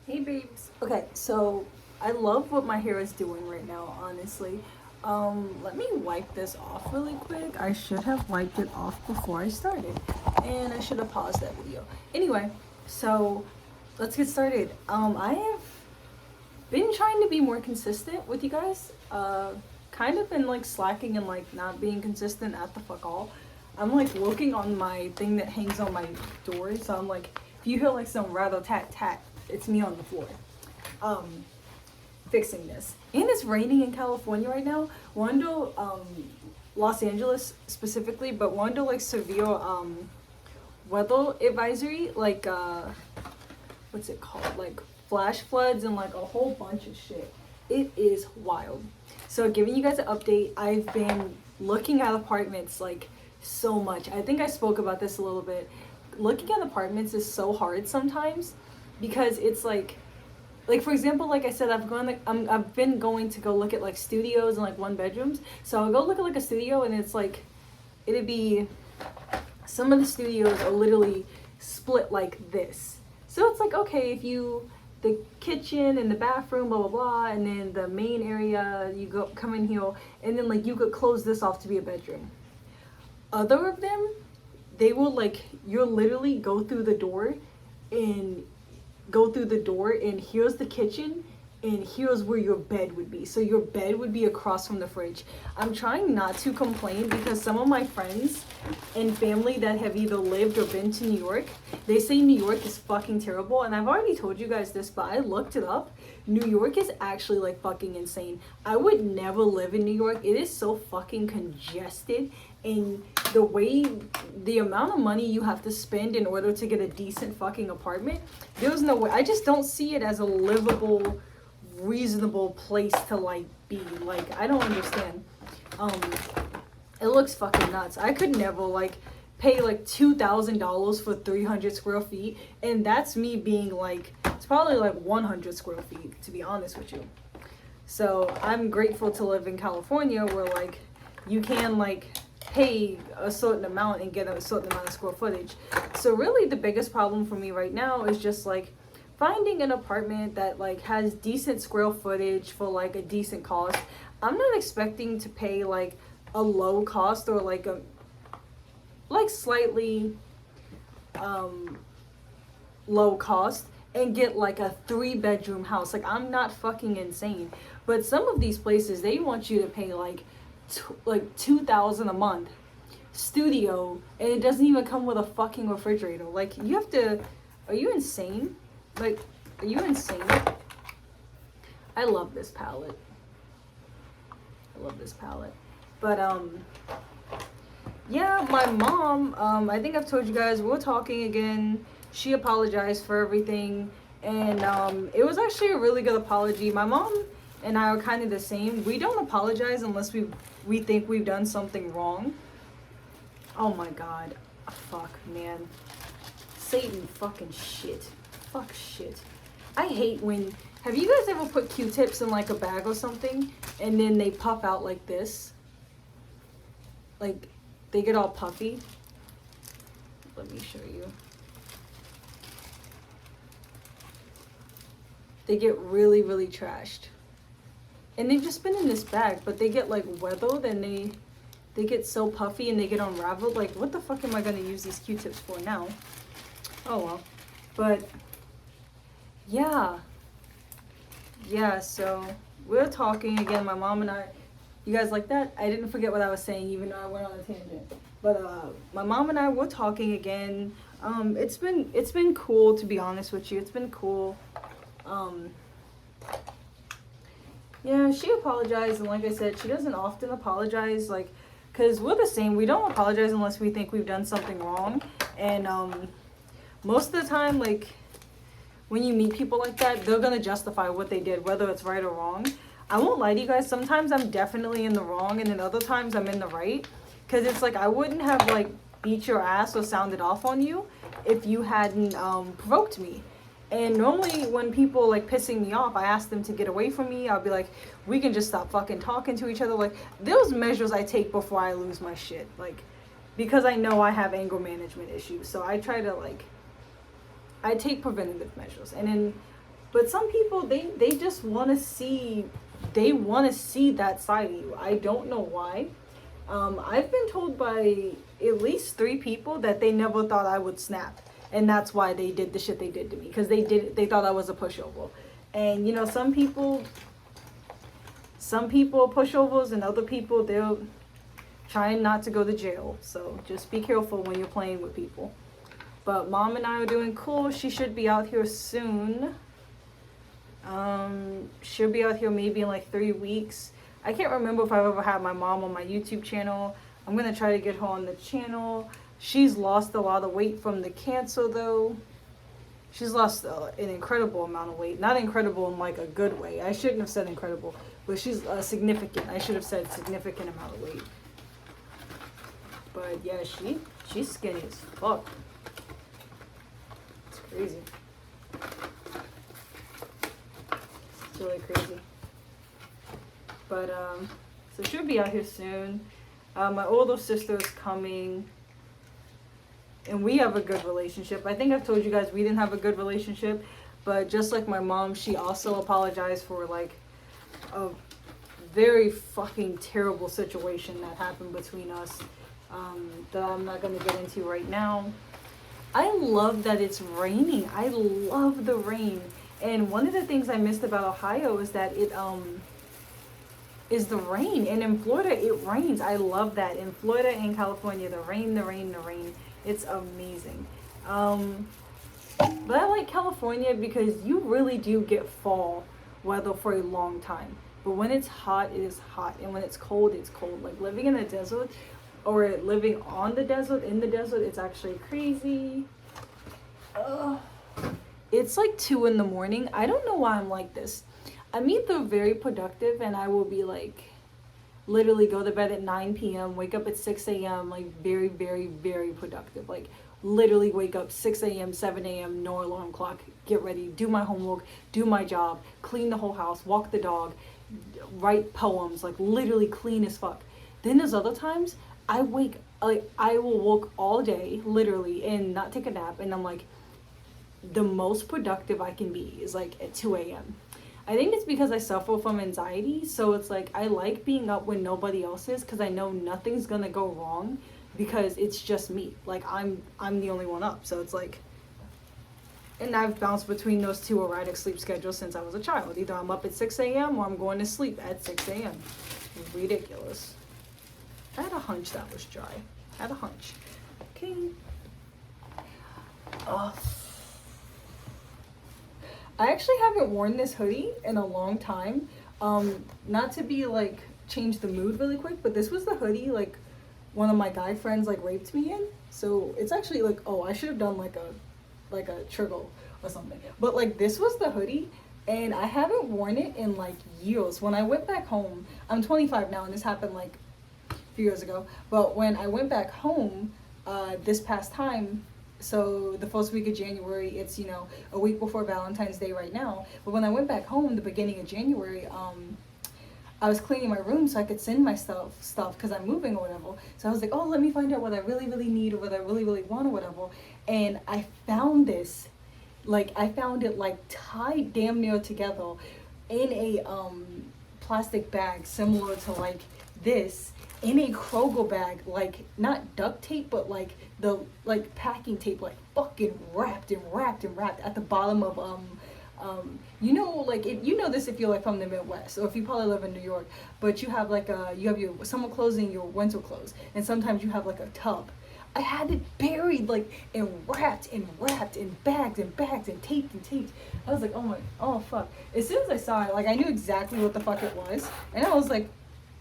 Hey babes. Okay, so I love what my hair is doing right now, honestly. Let me wipe this off really quick. I should have wiped it off before I started. And I should have paused that video. Anyway, so let's get started. I have been trying to be more consistent with you guys. Kind of been like slacking and like not being consistent at the fuck all. I'm like looking on my thing that hangs on my door, so I'm like, if you hear like some rattle tat tat, it's me on the floor. Um, Fixing this. And it's raining in California right now. Wando, Los Angeles specifically, but Wando like severe weather advisory, like what's it called? Like flash floods and like a whole bunch of shit. It is wild. So giving you guys an update, I've been looking at apartments like so much. I think I spoke about this a little bit. Looking at apartments is so hard sometimes because it's like for example, like I said, I've been going to go look at like studios and like one bedrooms. So I'll go look at like a studio and it's like it'd be some of the studios are literally split like this. So it's like, okay, if you the kitchen and the bathroom, blah blah blah, and then the main area, you go come in here, and then like you could close this off to be a bedroom. Other of them, they will like you'll literally and go through the door and here's the kitchen and here's where your bed would be. So your bed would be across from the fridge. I'm trying not to complain because some of my friends and family that have either lived or been to New York, they say New York is fucking terrible. And I've already told you guys this, but I looked it up. New York is actually like fucking insane. I would never live in New York. It is so fucking congested, and the amount of money you have to spend in order to get a decent fucking apartment, there's no way. I just don't see it as a livable, reasonable place to like be. Like, I don't understand. It looks fucking nuts. I could never like pay like $2,000 for 300 square feet, and that's me being like, it's probably like 100 square feet, to be honest with you. So I'm grateful to live in California where like you can like pay a certain amount and get a certain amount of square footage. So really the biggest problem for me right now is just like finding an apartment that like has decent square footage for like a decent cost. I'm not expecting to pay like a low cost or like a like slightly low cost and get like a 3-bedroom house. Like, I'm not fucking insane, but some of these places, they want you to pay like $2,000 a month studio, and it doesn't even come with a fucking refrigerator. Like, you have to, are you insane? Like, are you insane? I love this palette. But yeah, my mom, I think I've told you guys, we're talking again. She apologized for everything, and it was actually a really good apology. My mom and I are kind of the same. We don't apologize unless we think we've done something wrong. Oh my god. Fuck, man. Satan fucking shit. Fuck shit. I hate when, have you guys ever put Q-tips in like a bag or something and then they puff out like this? Like, they get all puffy. Let me show you. They get really, really trashed. And they've just been in this bag, but they get like weathered and they get so puffy and they get unraveled. Like, what the fuck am I gonna use these Q-tips for now? Oh well. But yeah. Yeah, so we're talking again, my mom and I. You guys like that? I didn't forget what I was saying, even though I went on a tangent. But my mom and I were talking again. It's been cool, to be honest with you. It's been cool. Yeah, she apologized, and like I said, she doesn't often apologize, like, because we're the same. We don't apologize unless we think we've done something wrong. And most of the time, like, when you meet people like that, they're gonna justify what they did, whether it's right or wrong. I won't lie to you guys, sometimes I'm definitely in the wrong, and then other times I'm in the right. Because it's like, I wouldn't have like beat your ass or sounded off on you if you hadn't provoked me. And normally when people like pissing me off, I ask them to get away from me. I'll be like, we can just stop fucking talking to each other. Like, those measures I take before I lose my shit. Like, because I know I have anger management issues. So I try to like, I take preventative measures. And then But some people, they just want to see, that side of you. I don't know why. I've been told by at least 3 people that they never thought I would snap, and that's why they did the shit they did to me, because they thought I was a pushover. And you know, some people are pushovers, and other people, they're trying not to go to jail. So just be careful when you're playing with people. But mom and I are doing cool. She should be out here soon. She'll be out here maybe in like 3 weeks. I can't remember if I've ever had my mom on my YouTube channel. I'm gonna try to get her on the channel. She's lost a lot of weight from the cancer though. She's lost an incredible amount of weight. Not incredible in like a good way. I shouldn't have said incredible, but she's significant. I should have said significant amount of weight. But yeah, she's skinny as fuck. It's crazy. It's really crazy. But so she'll be out here soon. My older sister is coming, and we have a good relationship. I think I've told you guys we didn't have a good relationship, but just like my mom, she also apologized for like a very fucking terrible situation that happened between us, that I'm not gonna get into right now. I love that it's raining. I love the rain. And one of the things I missed about Ohio is that it is the rain. And in Florida, it rains. I love that. In Florida and California, the rain. It's amazing. But I like California because you really do get fall weather for a long time. But when it's hot, it is hot. And when it's cold, it's cold. Like living in a desert or living on the desert, in the desert, it's actually crazy. It's like 2 a.m. I don't know why I'm like this. I'm either very productive and I will be like, literally go to bed at 9 p.m., wake up at 6 a.m., like very, very, very productive. Like literally wake up 6 a.m., 7 a.m., no alarm clock, get ready, do my homework, do my job, clean the whole house, walk the dog, write poems, like literally clean as fuck. Then there's other times I will work all day, literally, and not take a nap, and I'm like, the most productive I can be is like at 2 a.m. I think it's because I suffer from anxiety, so it's like I like being up when nobody else is because I know nothing's gonna go wrong because it's just me. Like I'm the only one up, so it's like, and I've bounced between those two erratic sleep schedules since I was a child. Either I'm up at 6 a.m. or I'm going to sleep at 6 a.m. Ridiculous. I had a hunch that was dry. I had a hunch. Okay. I actually haven't worn this hoodie in a long time. Not to be like change the mood really quick, but this was the hoodie like one of my guy friends like raped me in. So it's actually like, oh, I should have done like a trickle or something. But like this was the hoodie and I haven't worn it in like years. When I went back home, I'm 25 now and this happened like a few years ago. But when I went back home this past time, so the first week of January, it's, you know, a week before Valentine's Day right now. But when I went back home, the beginning of January, I was cleaning my room so I could send my stuff because I'm moving or whatever. So I was like, oh, let me find out what I really, really need or what I really, really want or whatever. And I found this, like, I found it like tied damn near together in a plastic bag similar to like this, in a Kroger bag, like not duct tape, but like the like packing tape, like fucking wrapped at the bottom of you know, like if you know this if you're like from the Midwest or if you probably live in New York, but you have like you have your summer clothes and your winter clothes, and sometimes you have like a tub. I had it buried like and wrapped and bagged and taped. I was like, oh fuck. As soon as I saw it, like I knew exactly what the fuck it was, and I was like,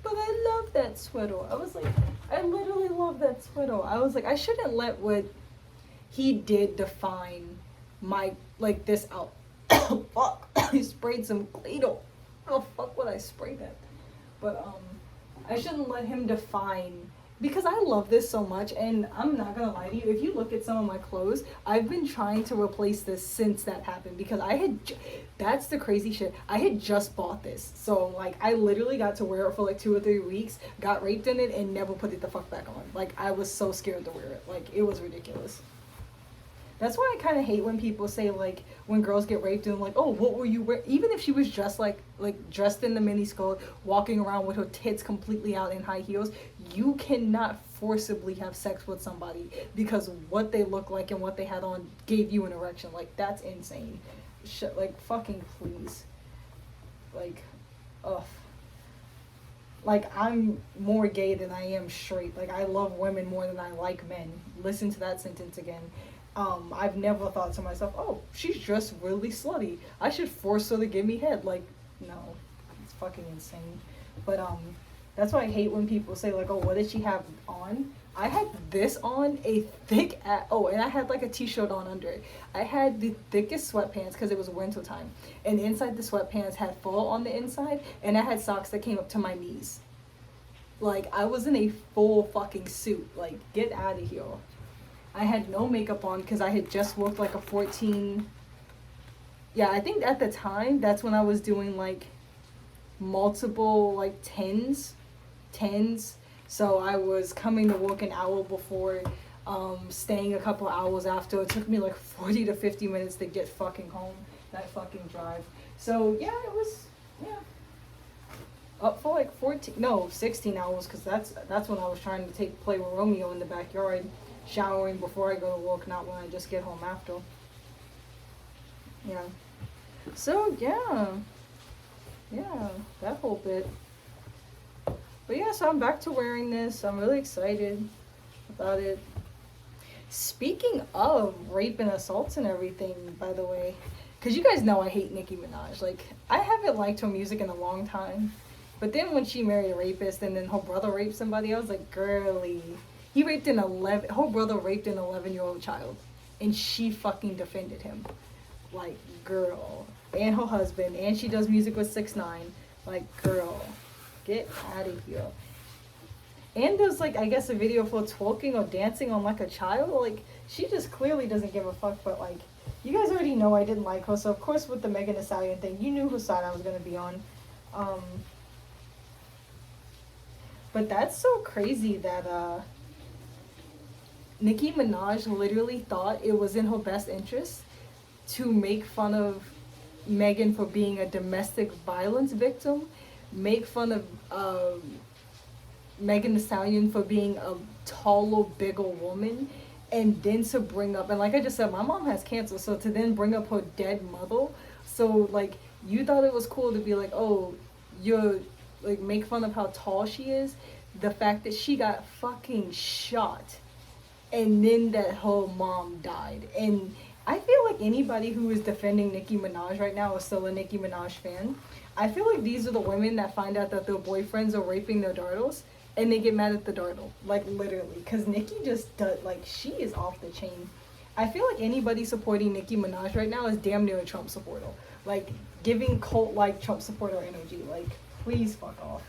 but I love that sweater. I was like, I literally love that sweater. I was like, I shouldn't let what he did define my, like, this out. Fuck. I sprayed some Play-Doh. How the fuck would I spray that? But, I shouldn't let him define, because I love this so much, and I'm not gonna lie to you, if you look at some of my clothes, I've been trying to replace this since that happened, because that's the crazy shit. I had just bought this, so like I literally got to wear it for like 2 or 3 weeks, got raped in it, and never put it the fuck back on. Like I was so scared to wear it. Like it was ridiculous. That's why I kind of hate when people say like when girls get raped and like, oh, what were you wearing? Even if she was dressed like dressed in the mini skirt, walking around with her tits completely out in high heels, you cannot forcibly have sex with somebody because what they look like and what they had on gave you an erection. Like that's insane. Like fucking please. Like, ugh. Like I'm more gay than I am straight. Like I love women more than I like men. Listen to that sentence again. I've never thought to myself, oh, she's dressed really slutty. I should force her to give me head. Like, no, it's fucking insane. But that's why I hate when people say like, oh, what did she have on? I had this on, a thick and I had like a t-shirt on under it. I had the thickest sweatpants because it was winter time, and inside the sweatpants had fur on the inside, and I had socks that came up to my knees. Like I was in a full fucking suit. Like get out of here. I had no makeup on because I had just worked like a 14. Yeah, I think at the time that's when I was doing like multiple like tens. So I was coming to work an hour before, staying a couple hours after. It took me like 40 to 50 minutes to get fucking home. That fucking drive. So yeah, it was, yeah. Up for like 16 hours, because that's when I was trying to play with Romeo in the backyard, showering before I go to work, not when I just get home after. Yeah. So yeah, that whole bit. But yeah, so I'm back to wearing this. I'm really excited about it. Speaking of rape and assaults and everything, by the way, because you guys know I hate Nicki Minaj. Like, I haven't liked her music in a long time. But then when she married a rapist and then her brother raped somebody, I was like, girly. Her brother raped an 11-year-old child. And she fucking defended him. Like, girl. And her husband. And she does music with 6ix9ine. Like, girl. Get out of here. And there's like, I guess, a video for twerking or dancing on like a child. Like, she just clearly doesn't give a fuck. But like, you guys already know I didn't like her. So of course with the Megan Thee Stallion thing, you knew whose side I was gonna be on. But that's so crazy that Nicki Minaj literally thought it was in her best interest to make fun of Megan for being a domestic violence victim, make fun of Megan Thee Stallion for being a taller, bigger woman, and then to bring up, and like I just said, my mom has cancer, so to then bring up her dead mother, so like you thought it was cool to be like, oh, you're like make fun of how tall she is, the fact that she got fucking shot, and then that her mom died. And I feel like anybody who is defending Nicki Minaj right now is still a Nicki Minaj fan. I feel like these are the women that find out that their boyfriends are raping their daughters and they get mad at the daughter. Like, literally. Because Nicki just does, like, she is off the chain. I feel like anybody supporting Nicki Minaj right now is damn near a Trump supporter. Like, giving cult-like Trump supporter energy. Like, please fuck off.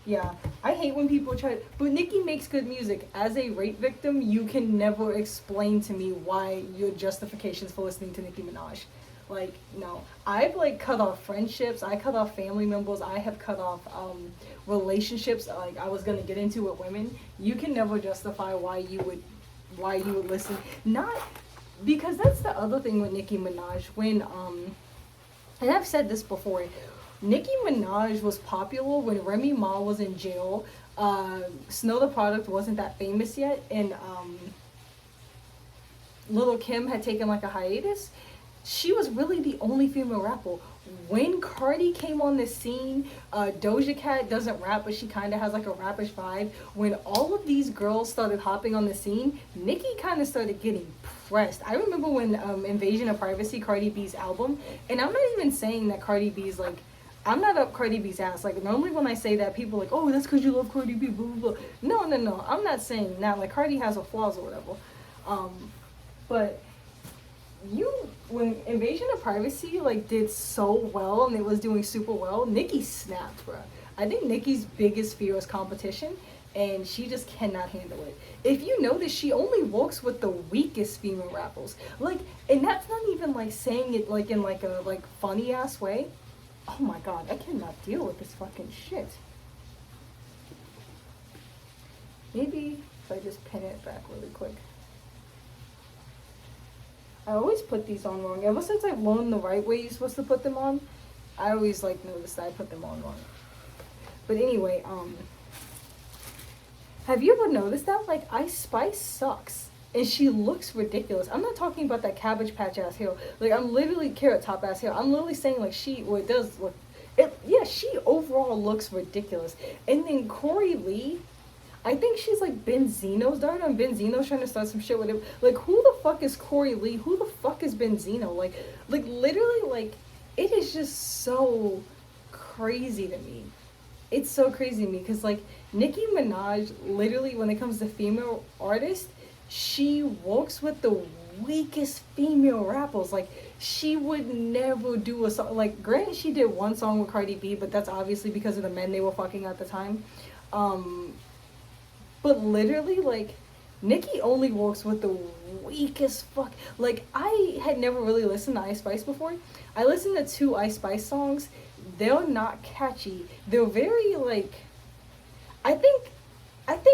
Yeah, I hate when people try, but Nicki makes good music. As a rape victim, you can never explain to me why your justifications for listening to Nicki Minaj. Like, no. I've, like, cut off friendships. I cut off family members. I have cut off relationships, like, I was going to get into with women. You can never justify why you would listen. Not, because that's the other thing with Nicki Minaj. When, and I've said this before, Nicki Minaj was popular when Remy Ma was in jail. Snow the Product wasn't that famous yet, and Lil' Kim had taken like a hiatus. She was really the only female rapper. When Cardi came on the scene, Doja Cat doesn't rap, but she kind of has like a rappish vibe. When all of these girls started hopping on the scene, Nicki kind of started getting pressed. I remember when Invasion of Privacy, Cardi B's album, and I'm not even saying that Cardi B's like, I'm not up Cardi B's ass. Like, normally when I say that, people are like, oh, that's because you love Cardi B, blah, blah, blah. No. I'm not saying that. Like, Cardi has her flaws or whatever. But when Invasion of Privacy, like, did so well and it was doing super well, Nicki snapped, bro. I think Nicki's biggest fear is competition, and she just cannot handle it. If you notice, she only works with the weakest female rappers. Like, and that's not even, like, saying it, like, in, like, a, like, funny-ass way. Oh my god, I cannot deal with this fucking shit. Maybe if I just pin it back really quick. I always put these on wrong. Ever since I've learned the right way you're supposed to put them on, I always like noticed that I put them on wrong. But anyway, have you ever noticed that? Like, Ice Spice sucks. And she looks ridiculous. I'm not talking about that Cabbage Patch ass hair. Like, I'm literally Carrot Top ass hair. I'm literally saying, like, it does look, yeah, she overall looks ridiculous. And then Corey Lee, I think she's like Benzino's daughter, and Benzino's trying to start some shit with him. Like, who the fuck is Corey Lee? Who the fuck is Benzino? Like literally, like, it is just so crazy to me. It's so crazy to me because, like, Nicki Minaj, literally, when it comes to female artists, she works with the weakest female rappers. Like, she would never do a song. Like, granted, she did one song with Cardi B, but that's obviously because of the men they were fucking at the time. But literally, like, Nicki only works with the weakest fuck. Like, I had never really listened to Ice Spice before. I listened to 2 Ice Spice songs. They're not catchy. They're very, like, I think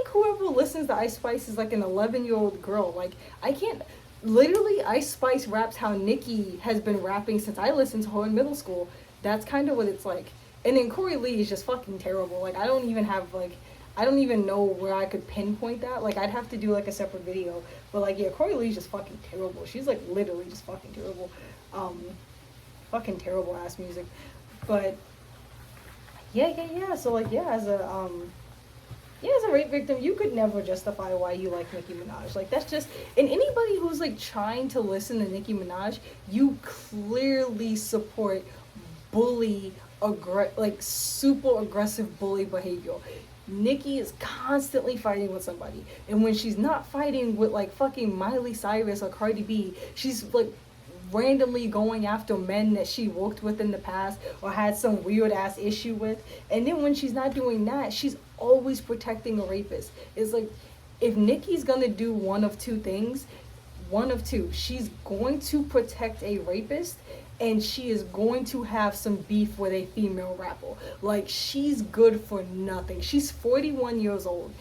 whoever listens to Ice Spice is like an 11-year-old girl. Like, I can't. Literally, Ice Spice raps how Nicki has been rapping since I listened to her in middle school. That's kind of what it's like. And then Corey Lee is just fucking terrible. Like, I don't even know where I could pinpoint that. Like, I'd have to do, like, a separate video. But, like, yeah, Corey Lee's just fucking terrible. She's, like, literally just fucking terrible. Fucking terrible ass music. But, yeah. So, like, as a rape victim, you could never justify why you like Nicki Minaj. Like, that's just, and anybody who's, like, trying to listen to Nicki Minaj, you clearly support bully, like, super aggressive bully behavior. Nicki is constantly fighting with somebody, and when she's not fighting with, like, fucking Miley Cyrus or Cardi B, she's, like, randomly going after men that she worked with in the past or had some weird ass issue with. And then when she's not doing that, she's always protecting a rapist. It's like, if Nicki's gonna do one of two things, she's going to protect a rapist, and she is going to have some beef with a female rapper. Like, she's good for nothing. She's 41 years old,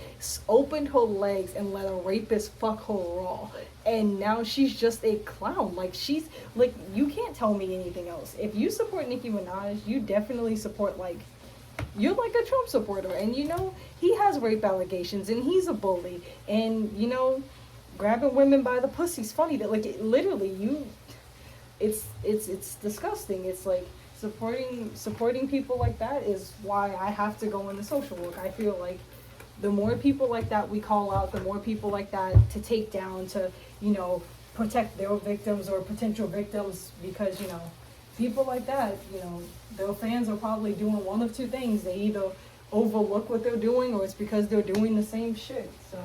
opened her legs and let a rapist fuck her raw. And now she's just a clown. Like, she's, like, you can't tell me anything else. If you support Nicki Minaj, you definitely support, like, you're like a Trump supporter. And, you know, he has rape allegations, and he's a bully. And, you know, grabbing women by the pussy's funny. That, like, literally, it's disgusting. It's like supporting people like that is why I have to go into social work. I feel like the more people like that we call out, the more people like that to take down, to, you know, protect their victims or potential victims, because, you know, people like that, you know, their fans are probably doing one of two things. They either overlook what they're doing, or it's because they're doing the same shit. So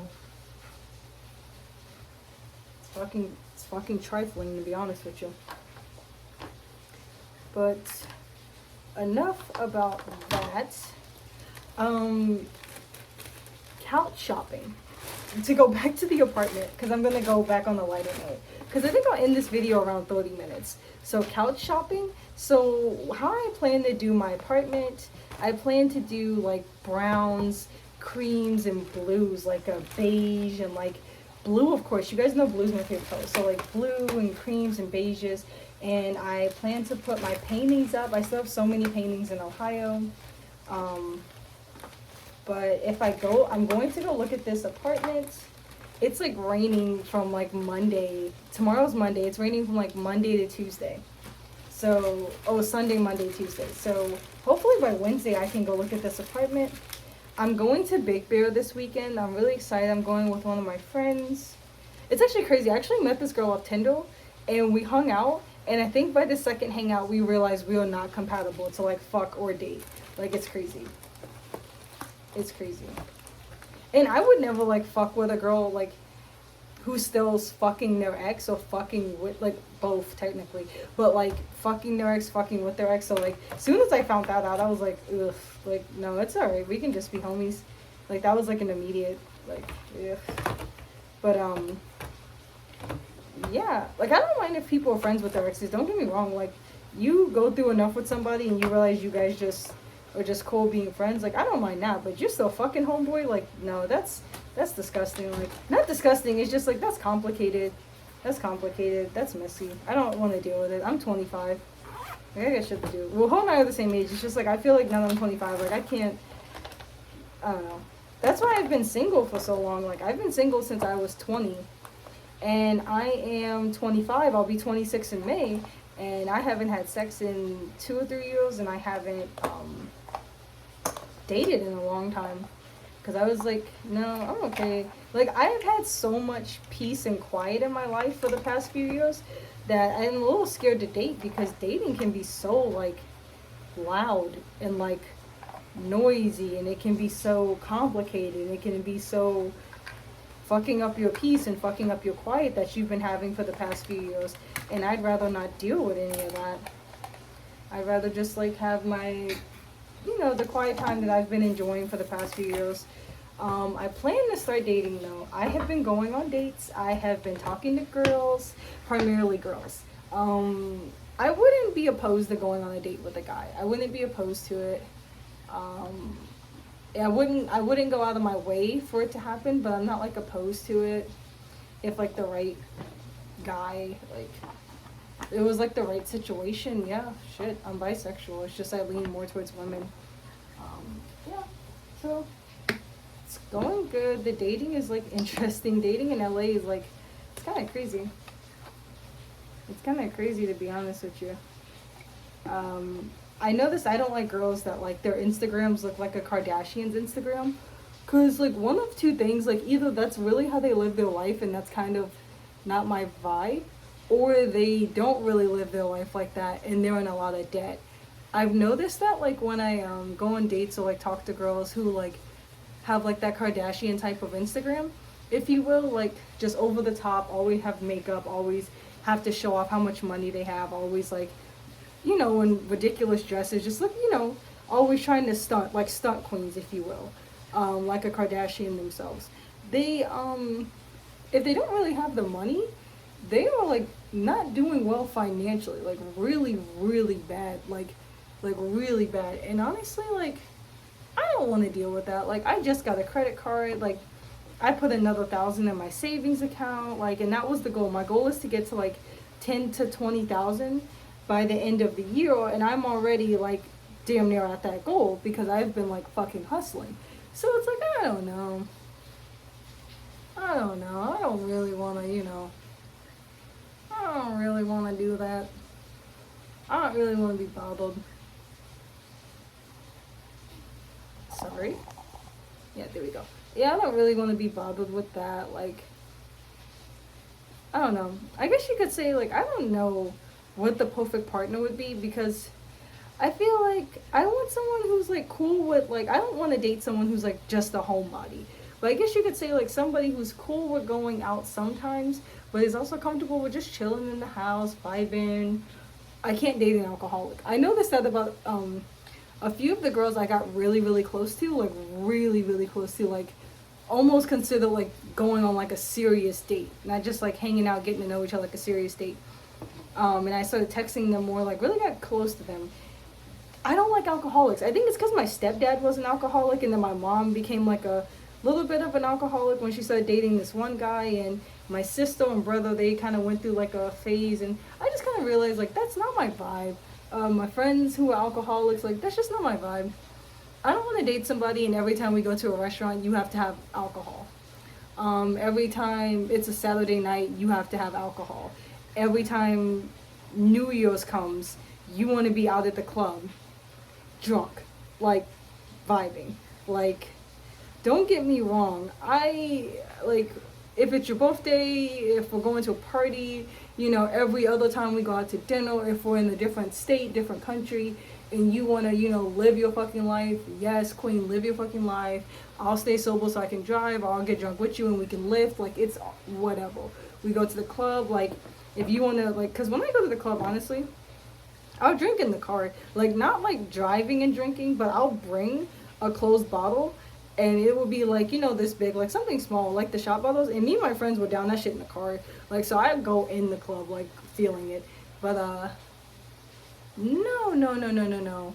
it's fucking trifling, to be honest with you. But enough about that. Couch shopping. To go back to the apartment, because I'm going to go back on the lighter note, because I think I'll end this video around 30 minutes. So, couch shopping. So, how I plan to do my apartment, I plan to do, like, browns, creams, and blues, like a beige and, like, blue, of course. You guys know blue's my favorite color. So, like, blue and creams and beiges. And I plan to put my paintings up. I still have so many paintings in Ohio. But if I go, I'm going to go look at this apartment. It's, like, raining from, like, Monday. Tomorrow's Monday. It's raining from, like, Monday to Tuesday. So, Sunday, Monday, Tuesday. So, hopefully by Wednesday I can go look at this apartment. I'm going to Big Bear this weekend. I'm really excited. I'm going with one of my friends. It's actually crazy. I actually met this girl off Tinder, and we hung out. And I think by the second hangout, we realized we are not compatible to, like, fuck or date. Like, it's crazy. It's crazy. And I would never, like, fuck with a girl, like, who still's fucking their ex, or fucking with, like, both, technically. But, like, fucking their ex, fucking with their ex. So, like, as soon as I found that out, I was like, ugh. Like, no, it's alright. We can just be homies. Like, that was, like, an immediate, like, ugh. But, yeah, like, I don't mind if people are friends with their exes. Don't get me wrong. Like, you go through enough with somebody and you realize you guys just are just cool being friends. Like, I don't mind that. But you're still fucking homeboy. Like, no, that's disgusting. Like, not disgusting. It's just, like, that's complicated. That's complicated. That's messy. I don't want to deal with it. I'm 25. Like, I got shit to do. Well, Ho and I are the same age. It's just like I feel like now that I'm 25, like I can't. I don't know. That's why I've been single for so long. Like I've been single since I was 20, and I am 25. I'll be 26 in May, and I haven't had sex in 2 or 3 years, and I haven't dated in a long time. Cause I was like, no, I'm okay. Like I have had so much peace and quiet in my life for the past few years that I'm a little scared to date because dating can be so like loud and like noisy, and it can be so complicated. It can be so fucking up your peace and fucking up your quiet that you've been having for the past few years. And I'd rather not deal with any of that. I'd rather just like have my, the quiet time that I've been enjoying for the past few years. I plan to start dating though. I have been going on dates. I have been talking to girls, primarily girls. I wouldn't be opposed to going on a date with a guy. I wouldn't be opposed to it. I wouldn't go out of my way for it to happen, but I'm not like opposed to it. If like the right guy, like it was like the right situation, yeah, shit, I'm bisexual. It's just I lean more towards women. Yeah, so it's going good. The dating is like interesting. Dating in LA is like, it's kind of crazy. It's kind of crazy to be honest with you. I noticed I don't like girls that like their Instagrams look like a Kardashian's Instagram. Cause like one of two things, like either that's really how they live their life and that's kind of not my vibe, or they don't really live their life like that and they're in a lot of debt. I've noticed that like when I go on dates or like talk to girls who like have like that Kardashian type of Instagram, if you will, like just over the top, always have makeup, always have to show off how much money they have, always like, in ridiculous dresses, just look, always trying to stunt, like stunt queens, if you will, like a Kardashian themselves. They, if they don't really have the money, they are like not doing well financially, like really, really bad, like really bad. And honestly, like, I don't want to deal with that. Like, I just got a credit card, like, I put another 1,000 in my savings account, like, and that was the goal. My goal is to get to like 10 to 20,000 by the end of the year, and I'm already like damn near at that goal because I've been like fucking hustling. So it's like I don't know. I don't really want to, I don't really want to do that. I don't really want to be bothered. Sorry. Yeah, there we go. Yeah, I don't really want to be bothered with that. Like, I don't know. I guess you could say, like, I don't know what the perfect partner would be because I feel like I want someone who's, like, cool with, like, I don't want to date someone who's, like, just a homebody. But I guess you could say, like, somebody who's cool with going out sometimes, but is also comfortable with just chilling in the house, vibing. I can't date an alcoholic. I noticed that about, a few of the girls I got really, really close to, like, really, really close to, like, almost consider like going on like a serious date, not just like hanging out, getting to know each other, like a serious date. And I started texting them more, like really got close to them. I don't like alcoholics. I think it's because my stepdad was an alcoholic, and then my mom became like a little bit of an alcoholic when she started dating this one guy, and my sister and brother, they kind of went through like a phase, and I just kind of realized like that's not my vibe. My friends who are alcoholics, like that's just not my vibe. I don't want to date somebody and every time we go to a restaurant, you have to have alcohol. Every time it's a Saturday night, you have to have alcohol. Every time New Year's comes, you want to be out at the club, drunk, like vibing. Like, don't get me wrong. Like, if it's your birthday, if we're going to a party, every other time we go out to dinner, if we're in a different state, different country, and you want to, live your fucking life, yes, queen, live your fucking life. I'll stay sober so I can drive, or I'll get drunk with you and we can lift, like, it's whatever. We go to the club, like, if you want to, like, because when I go to the club, honestly, I'll drink in the car, like, not, like, driving and drinking, but I'll bring a closed bottle, and it will be, like, this big, like, something small, like the shot bottles, and me and my friends would down that shit in the car, like, so I go in the club, like, feeling it, but, no.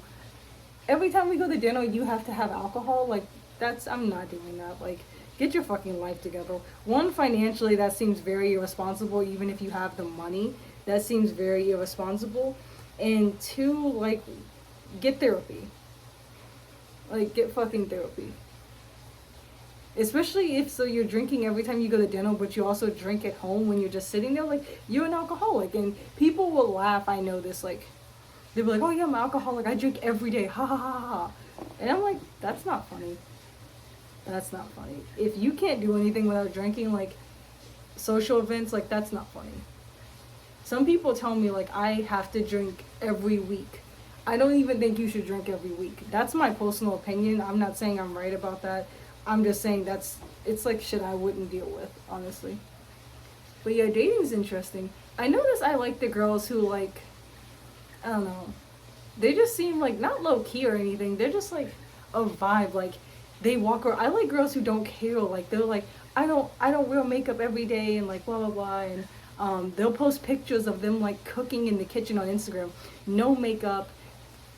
Every time we go to dinner, you have to have alcohol. Like, I'm not doing that. Like, Get your fucking life together. One, financially, that seems very irresponsible, even if you have the money. That seems very irresponsible. And two, like, get therapy. Like, get fucking therapy. Especially if so you're drinking every time you go to dinner, but you also drink at home when you're just sitting there. Like, you're an alcoholic. And people will laugh, I know this. Like, they'll be like, oh yeah, I'm an alcoholic. I drink every day. Ha ha ha ha. And I'm like, that's not funny. That's not funny. If you can't do anything without drinking, like, social events, like, that's not funny. Some people tell me, like, I have to drink every week. I don't even think you should drink every week. That's my personal opinion. I'm not saying I'm right about that. I'm just saying it's like shit I wouldn't deal with, honestly. But yeah, dating's interesting. I notice I like the girls who, like, I don't know. They just seem like, not low key or anything. They're just like a vibe. Like, they walk around. I like girls who don't care. Like, they're like, I don't wear makeup every day and like blah blah blah. And they'll post pictures of them like cooking in the kitchen on Instagram. No makeup,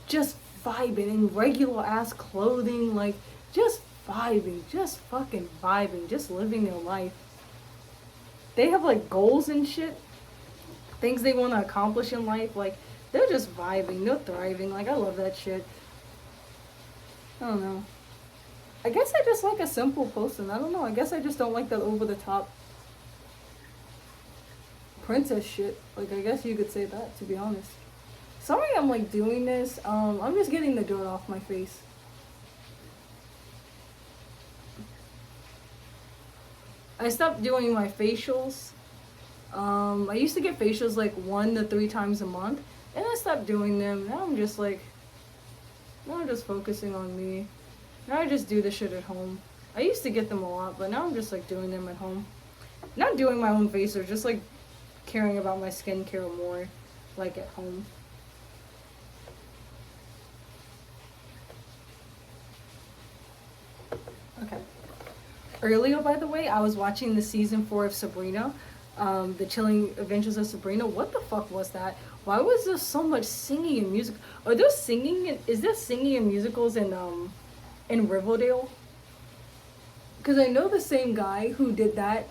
just vibing in regular ass clothing. Like, just vibing, just fucking vibing, just living their life. They have like goals and shit, things they want to accomplish in life. Like, they're just vibing, they're thriving. Like, I love that shit. I don't know. I guess I just like a simple person. I don't know. I guess I just don't like that over the top princess shit. Like, I guess you could say that, to be honest. Sorry I'm like doing this. I'm just getting the dirt off my face. I stopped doing my facials. I used to get facials like 1 to 3 times a month, and I stopped doing them. Now I'm just like, now I'm just focusing on me. Now I just do the shit at home. I used to get them a lot, but now I'm just like doing them at home. Not doing my own face, or just like caring about my skincare more, like at home. Okay. Earlier, by the way, I was watching the season 4 of Sabrina, The Chilling Adventures of Sabrina. What the fuck was that? Why was there so much singing and music? Are there singing? Is there singing in musicals in Riverdale? Because I know the same guy who did that,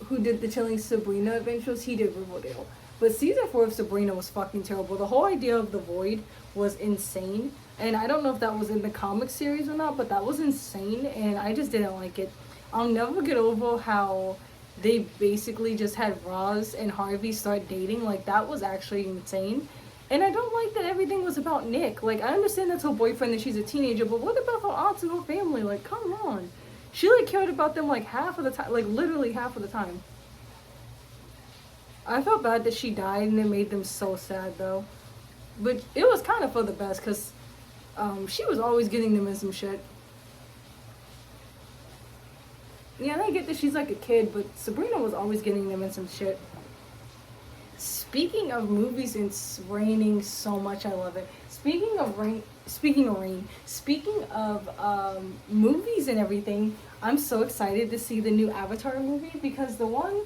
who did the Chilling Sabrina Adventures. He did Riverdale. But season 4 of Sabrina was fucking terrible. The whole idea of the void was insane. And I don't know if that was in the comic series or not, but that was insane, and I just didn't like it. I'll never get over how they basically just had Roz and Harvey start dating. Like, that was actually insane. And I don't like that everything was about Nick. Like, I understand that's her boyfriend and she's a teenager, but what about her aunts and her family? Like, come on. She, like, cared about them, like, half of the time. Like, literally half of the time. I felt bad that she died, and it made them so sad, though. But it was kind of for the best, because she was always getting them in some shit. Yeah, and I get that she's like a kid, but Sabrina was always getting them in some shit. Speaking of movies, it's raining so much. I love it. Speaking of rain, speaking of movies and everything, I'm so excited to see the new Avatar movie, because the one,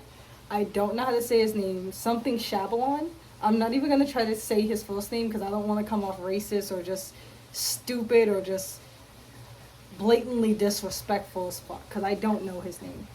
I don't know how to say his name, something Shyamalan. I'm not even going to try to say his first name because I don't want to come off racist or just stupid or just blatantly disrespectful as fuck, because I don't know his name.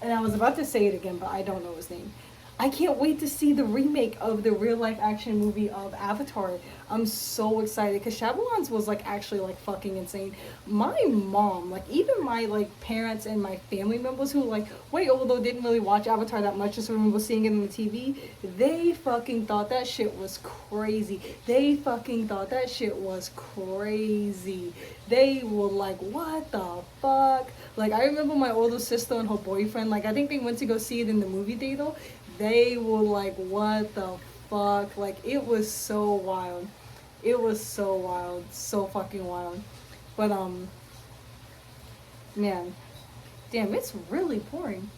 And I was about to say it again, but I don't know his name. I can't wait to see the remake of the real life action movie of Avatar. I'm so excited because Shyamalan's was like actually like fucking insane. My mom, like even my like parents and my family members who like way older didn't really watch Avatar that much, just remember seeing it on the TV, they fucking thought that shit was crazy. They fucking thought that shit was crazy. They were like, what the fuck? Like, I remember my older sister and her boyfriend, like I think they went to go see it in the movie theater. They were like, what the fuck? Like, it was so wild. It was so wild. So fucking wild. But, man. Damn, it's really pouring.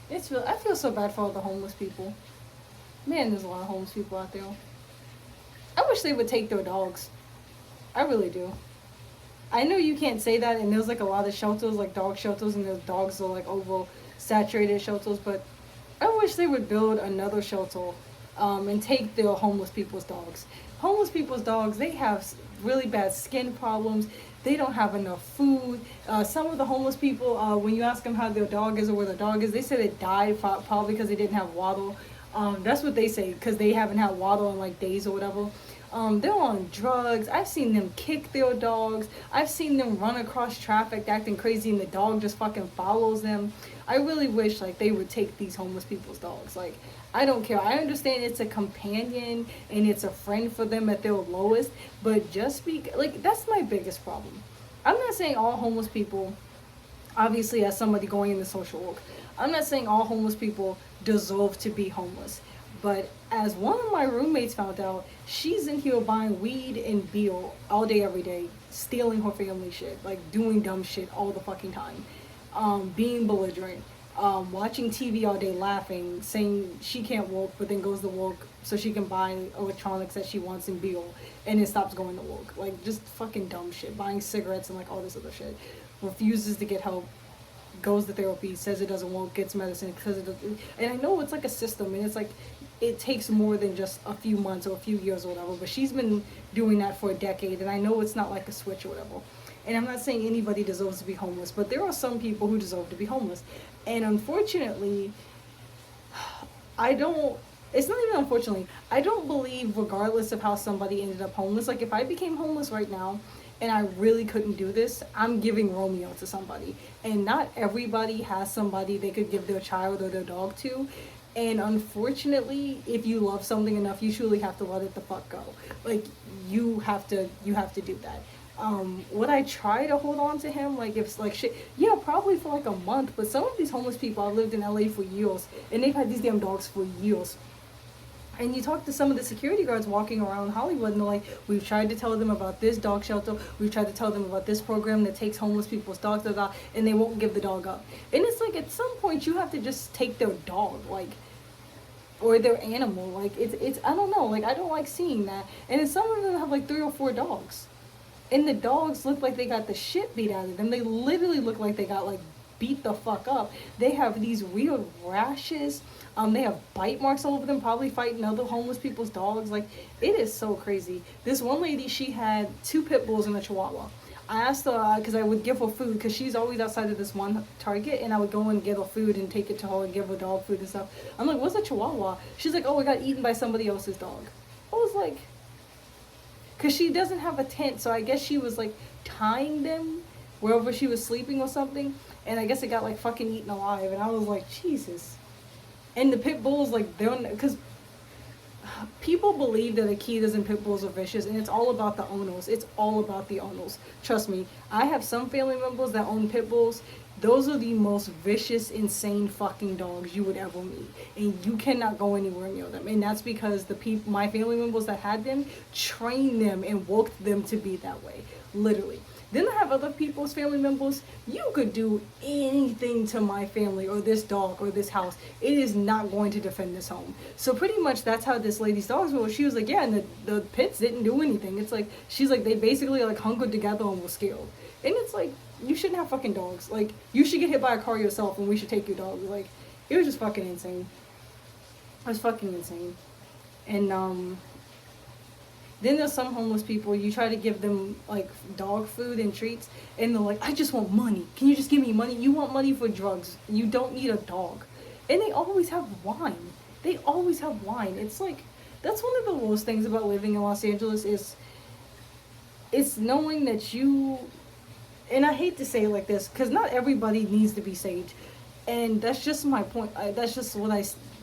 It's real. I feel so bad for all the homeless people. Man, there's a lot of homeless people out there. I wish they would take their dogs. I really do. I know you can't say that, and there's like a lot of shelters, like dog shelters, and there's dogs are like oversaturated shelters, but I wish they would build another shelter and take their homeless people's dogs. homeless people's dogs, they have really bad skin problems. They don't have enough food. Some of the homeless people, when you ask them how their dog is or where their dog is, they said it died probably because they didn't have water. That's what they say, because they haven't had water in like days or whatever. They're on drugs. I've seen them kick their dogs. I've seen them run across traffic acting crazy and the dog just fucking follows them. I really wish like they would take these homeless people's dogs. Like, I don't care. I understand it's a companion and it's a friend for them at their lowest, but just be like, that's my biggest problem. I'm not saying all homeless people, obviously as somebody going into social work, I'm not saying all homeless people deserve to be homeless. But as one of my roommates found out, she's in here buying weed and beer all day, every day, stealing her family shit, like doing dumb shit all the fucking time, being belligerent, watching TV all day, laughing, saying she can't work, but then goes to work so she can buy electronics that she wants and beer, and then stops going to work. Like, just fucking dumb shit, buying cigarettes and like all this other shit. Refuses to get help, goes to therapy, says it doesn't work, gets medicine, says it doesn't. And I know it's like a system, and it's like it takes more than just a few months or a few years or whatever, but she's been doing that for a decade, and I know it's not like a switch or whatever. And I'm not saying anybody deserves to be homeless, but there are some people who deserve to be homeless. And unfortunately, it's not even unfortunately, I don't believe, regardless of how somebody ended up homeless, like if I became homeless right now and I really couldn't do this, I'm giving Romeo to somebody. And not everybody has somebody they could give their child or their dog to. And unfortunately, if you love something enough, you truly have to let it the fuck go. Like, you have to do that. Would I try to hold on to him? Like, if like shit, yeah, probably for like a month. But some of these homeless people, I've lived in LA for years, and they've had these damn dogs for years. And you talk to some of the security guards walking around Hollywood, and they're like, we've tried to tell them about this dog shelter, we've tried to tell them about this program that takes homeless people's dogs, and they won't give the dog up. And it's like, at some point, you have to just take their dog, like, or their animal. Like, it's I don't know, like, I don't like seeing that. And then some of them have like 3 or 4 dogs. And the dogs look like they got the shit beat out of them. They literally look like they got like beat the fuck up. They have these weird rashes. They have bite marks all over them, probably fighting other homeless people's dogs. Like, it is so crazy. This one lady, she had 2 pit bulls and a chihuahua. I asked her, because I would give her food, because she's always outside of this one Target, and I would go and get her food and take it to her and give her dog food and stuff. I'm like, what's a chihuahua? She's like, oh, it got eaten by somebody else's dog. I was like, because she doesn't have a tent, so I guess she was like tying them wherever she was sleeping or something, and I guess it got like fucking eaten alive. And I was like, Jesus. And the pit bulls, like, they're, because people believe that Akitas and pit bulls are vicious, and it's all about the owners. It's all about the owners. Trust me, I have some family members that own pit bulls. Those are the most vicious, insane fucking dogs you would ever meet, and you cannot go anywhere near them. And that's because my family members that had them trained them and worked them to be that way, literally. Then I have other people's family members. You could do anything to my family or this dog or this house, it is not going to defend this home. So pretty much that's how this lady's dogs were. She was like, yeah, and the pits didn't do anything. It's like, she's like, they basically like hunkered together and were scared. And it's like, you shouldn't have fucking dogs. Like, you should get hit by a car yourself, and we should take your dog. Like, it was just fucking insane. It was fucking insane. And then there's some homeless people, you try to give them like dog food and treats, and they're like, I just want money. Can you just give me money? You want money for drugs. You don't need a dog. And they always have wine. They always have wine. It's like, that's one of the worst things about living in Los Angeles is it's knowing that you, and I hate to say it like this, because not everybody needs to be saved. And that's just my point. That's just what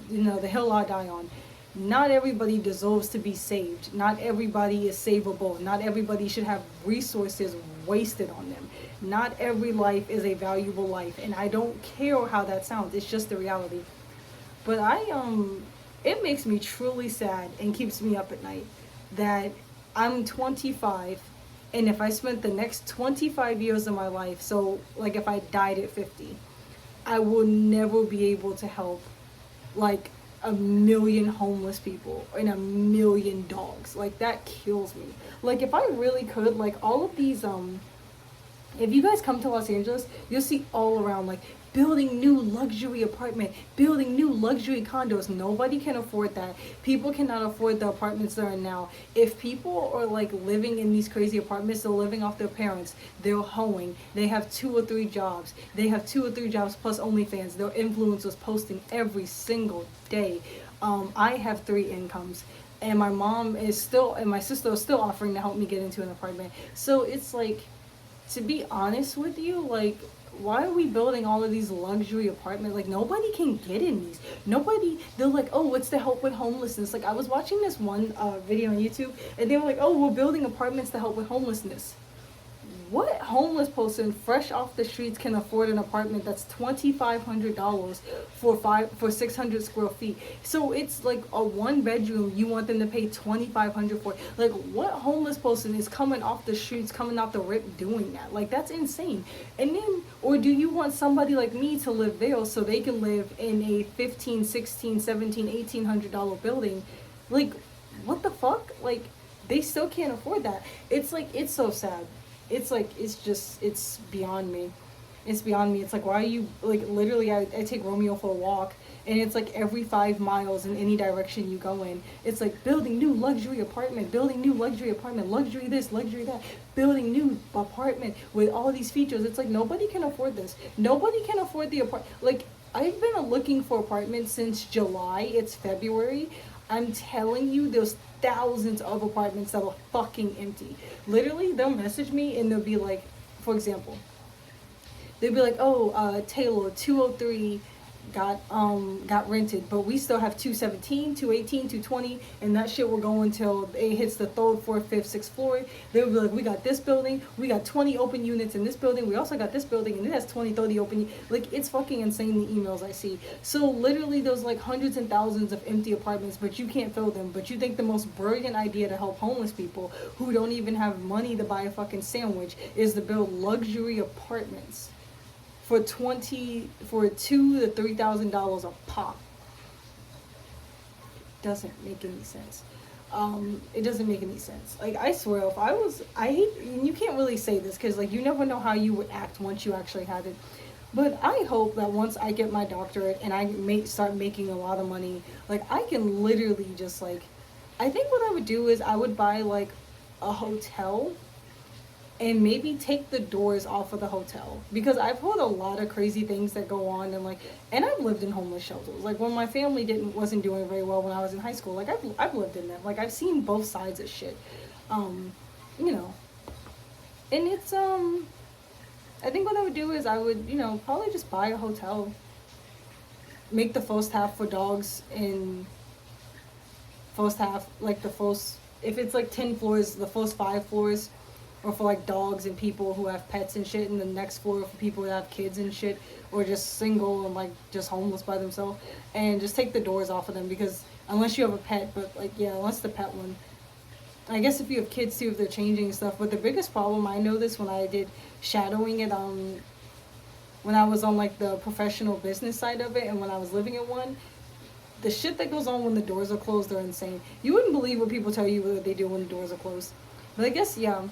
the hill I die on. Not everybody deserves to be saved. Not everybody is savable. Not everybody should have resources wasted on them. Not every life is a valuable life. And I don't care how that sounds. It's just the reality. But it makes me truly sad and keeps me up at night that I'm 25, and if I spent the next 25 years of my life, so like if I died at 50, I will never be able to help like 1 million homeless people and 1 million dogs. Like, that kills me. Like, if I really could, like, all of these If you guys come to Los Angeles, you'll see all around like building new luxury apartment, building new luxury condos. Nobody can afford that. People cannot afford the apartments they're in now. If people are like living in these crazy apartments, they're living off their parents. They're hoeing. They have 2 or 3 jobs. They have 2 or 3 jobs plus OnlyFans. Their influencers posting every single day. I have 3 incomes. And my mom is still, and my sister is still offering to help me get into an apartment. So it's like, to be honest with you, like, why are we building all of these luxury apartments? Like, nobody can get in these. Nobody, they're like, oh, what's to help with homelessness? Like, I was watching this one video on YouTube, and they were like, oh, we're building apartments to help with homelessness. What homeless person fresh off the streets can afford an apartment that's $2,500 for 600 square feet? So it's like a 1 bedroom. You want them to pay $2,500 for? Like, what homeless person is coming off the streets, coming out the rip, doing that? Like, that's insane. And then, or do you want somebody like me to live there so they can live in a 15, 16, 17, $1,800 building? Like, what the fuck? Like, they still can't afford that. It's like, it's so sad. It's like, it's beyond me. It's beyond me. It's like, why are you, like, literally, I take Romeo for a walk, and it's like every 5 miles in any direction you go in, it's like building new luxury apartment, building new luxury apartment, luxury this, luxury that, building new apartment with all these features. It's like, nobody can afford this. Nobody can afford the apartment. Like, I've been looking for apartments since July. It's February. I'm telling you, there's thousands of apartments that are fucking empty. Literally, they'll message me and they'll be like, for example, they'll be like, oh, Taylor, 203 got rented, but we still have 217, 218, 220, and that shit will go until it hits the 3rd, 4th, 5th, 6th floor. They'll be like, we got this building, we got 20 open units in this building, we also got this building, and it has 20, 30 open. Like, it's fucking insane, the emails I see. So literally, there's like hundreds and thousands of empty apartments, but you can't fill them. But you think the most brilliant idea to help homeless people who don't even have money to buy a fucking sandwich is to build luxury apartments for $2,000 to $3,000 a pop. Doesn't make any sense. It doesn't make any sense. Like, I swear, if I hate, and you can't really say this because like you never know how you would act once you actually had it. But I hope that once I get my doctorate and I start making a lot of money, like, I can literally just like, I think what I would do is I would buy like a hotel and maybe take the doors off of the hotel, because I've heard a lot of crazy things that go on, and like, and I've lived in homeless shelters. Like, when my family wasn't doing very well when I was in high school, like, I've lived in them. Like, I've seen both sides of shit. You know, and it's I think what I would do is I would, probably just buy a hotel, make the first half for dogs, and first half, like, the first, if it's like 10 floors, the first 5 floors or for like dogs and people who have pets and shit, and the next floor for people that have kids and shit, or just single and like just homeless by themselves, and just take the doors off of them, because unless you have a pet, but like, yeah, unless the pet one, I guess if you have kids too, if they're changing and stuff. But the biggest problem, I know this when I did shadowing it, when I was on like the professional business side of it, and when I was living in one, the shit that goes on when the doors are closed are insane. You wouldn't believe what people tell you what they do when the doors are closed. But I guess, yeah,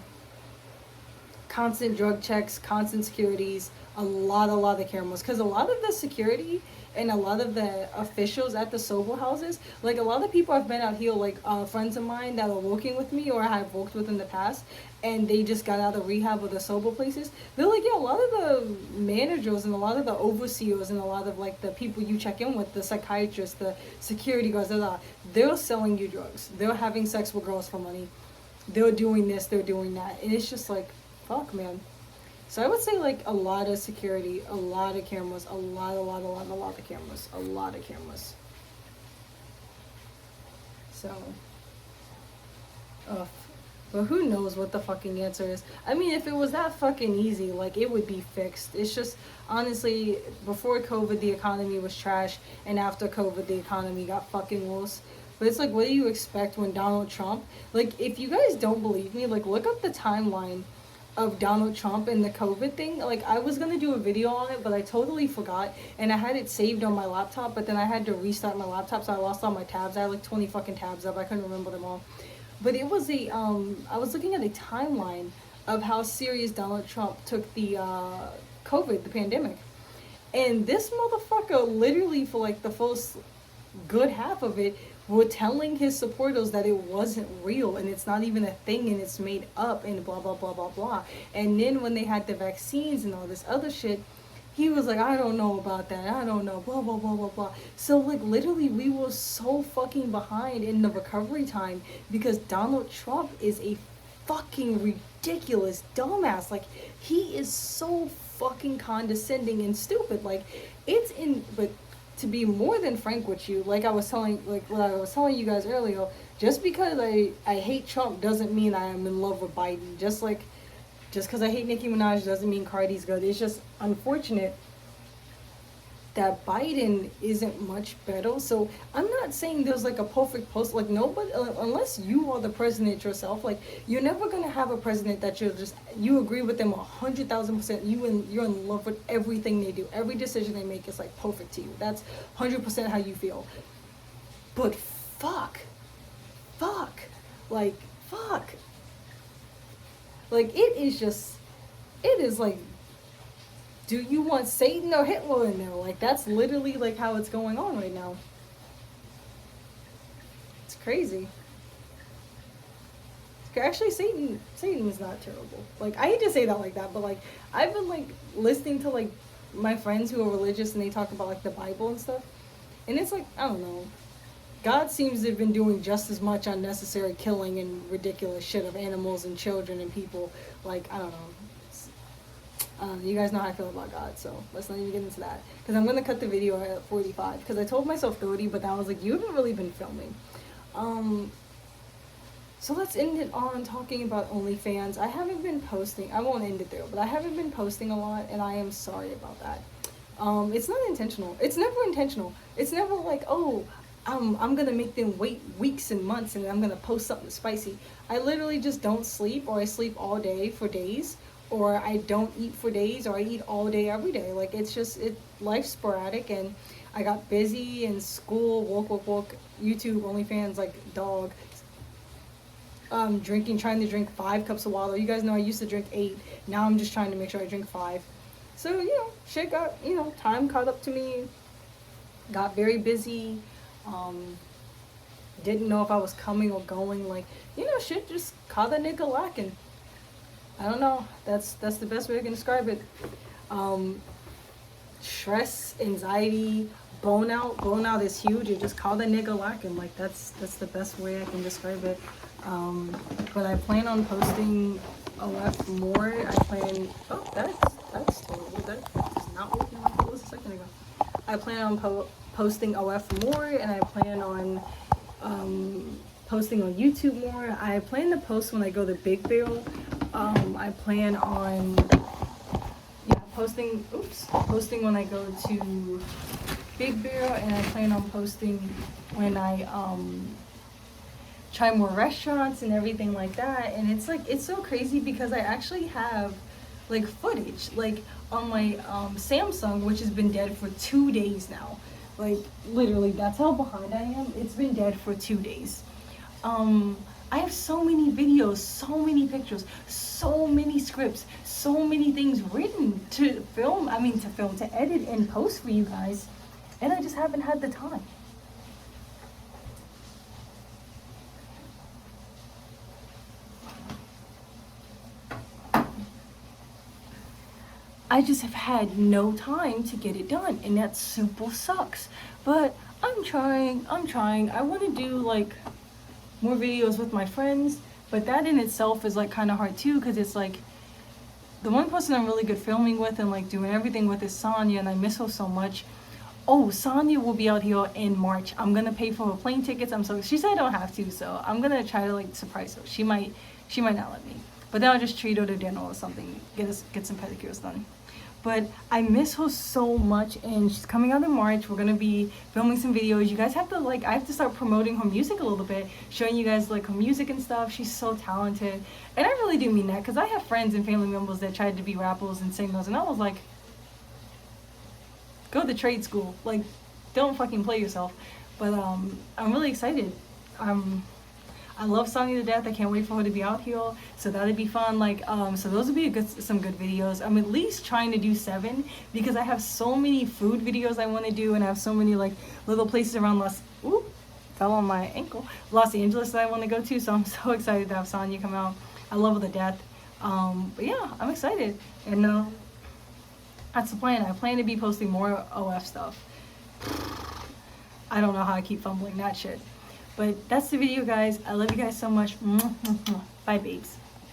constant drug checks, constant securities, a lot of cameras. Because a lot of the security and a lot of the officials at the sober houses, like, a lot of people I've been out here, like, friends of mine that are working with me or have worked with in the past, and they just got out of rehab or the sober places, they're like, yeah, a lot of the managers and a lot of the overseers and a lot of like the people you check in with, the psychiatrists, the security guards, they're selling you drugs, they're having sex with girls for money, they're doing this, they're doing that, and it's just like, fuck, man. So I would say like a lot of security, a lot of cameras, a lot of cameras, a lot of cameras. So, ugh. But who knows what the fucking answer is. I mean, if it was that fucking easy, like, it would be fixed. It's just, honestly, before COVID, the economy was trash, and after COVID, the economy got fucking worse. But it's like, what do you expect when Donald Trump, like, if you guys don't believe me, like, look up the timeline of Donald Trump and the COVID thing. Like, I was gonna do a video on it, but I totally forgot, and I had it saved on my laptop, but then I had to restart my laptop, so I lost all my tabs. I had like 20 fucking tabs up. I couldn't remember them all. But it was I was looking at a timeline of how serious Donald Trump took the COVID, the pandemic. And this motherfucker literally for like the first good half of it were telling his supporters that it wasn't real and it's not even a thing and it's made up and blah blah blah blah blah. And then when they had the vaccines and all this other shit, he was like, I don't know about that, I don't know, blah blah blah blah blah. So like literally we were so fucking behind in the recovery time because Donald Trump is a fucking ridiculous dumbass. Like he is so fucking condescending and stupid. Like it's in but to be more than frank with you, like I was telling you guys earlier, just because I hate Trump doesn't mean I am in love with Biden. Just because I hate Nicki Minaj doesn't mean Cardi's good. It's just unfortunate that Biden isn't much better. So I'm not saying there's like a perfect post, like nobody, unless you are the president yourself, like you're never gonna have a president that you agree with them 100,000%. You're in love with everything they do, every decision they make is like perfect to you. That's 100% how you feel. But fuck, like fuck, like it is like, do you want Satan or Hitler in there? Like, that's literally, like, how it's going on right now. It's crazy. Actually, Satan is not terrible. Like, I hate to say that like that, but, like, I've been, like, listening to, like, my friends who are religious and they talk about, like, the Bible and stuff. And it's like, I don't know. God seems to have been doing just as much unnecessary killing and ridiculous shit of animals and children and people. Like, I don't know. You guys know how I feel about God, so let's not even get into that. Because I'm going to cut the video at 45. Because I told myself 30, but then I was like, you haven't really been filming. So let's end it on talking about OnlyFans. I haven't been posting. I won't end it there, but I haven't been posting a lot, and I am sorry about that. It's not intentional. It's never intentional. It's never like, oh, I'm going to make them wait weeks and months, and I'm going to post something spicy. I literally just don't sleep, or I sleep all day for days. Or I don't eat for days, or I eat all day every day. Like it's just life's sporadic, and I got busy in school, work, YouTube, OnlyFans, like dog. Trying to drink 5 cups of water. You guys know I used to drink 8. Now I'm just trying to make sure I drink 5. So shit got time caught up to me. Got very busy. Didn't know if I was coming or going. Like shit just caught a nigga lacking. I don't know. That's the best way I can describe it. Stress, anxiety, burnout. Burnout is huge. It just called a nigga lacking. Like that's the best way I can describe it. But I plan on posting OF more. Oh, that's terrible. That is not working like it was a second ago. I plan on posting OF more, and I plan on posting on YouTube more. I plan to post when I go to Big Barrel. I plan on posting when I go to Big Barrel, and I plan on posting when I try more restaurants and everything like that. And it's so crazy because I actually have like footage like on my Samsung, which has been dead for 2 days now. Like literally, that's how behind I am. It's been dead for 2 days. I have so many videos, so many pictures, so many scripts, so many things written to edit and post for you guys, and I just haven't had the time. I just have had no time to get it done, and that super sucks. But I'm trying. I want to do like more videos with my friends, but that in itself is like kind of hard too, because it's like the one person I'm really good filming with and like doing everything with is Sonia, and I miss her so much. Oh, Sonia will be out here in March. I'm gonna pay for her plane tickets. She said I don't have to, so I'm gonna try to like surprise her. She might not let me, but then I'll just treat her to dinner or something, get some pedicures done. But I miss her so much, and she's coming out in March. We're gonna be filming some videos. You guys have to I have to start promoting her music a little bit, showing you guys like her music and stuff. She's so talented, and I really do mean that, because I have friends and family members that tried to be rappers and singers, and I was like, go to trade school, like don't fucking play yourself. But I'm really excited. I love Sonya to death. I can't wait for her to be out here. So that'd be fun. Like, so those would be some good videos. I'm at least trying to do 7 because I have so many food videos I want to do, and I have so many like little places around fell on my ankle, Los Angeles that I want to go to. So I'm so excited to have Sonya come out. I love her to death. But yeah, I'm excited. And that's the plan. I plan to be posting more OF stuff. I don't know how I keep fumbling that shit. But that's the video, guys. I love you guys so much. Bye, babes.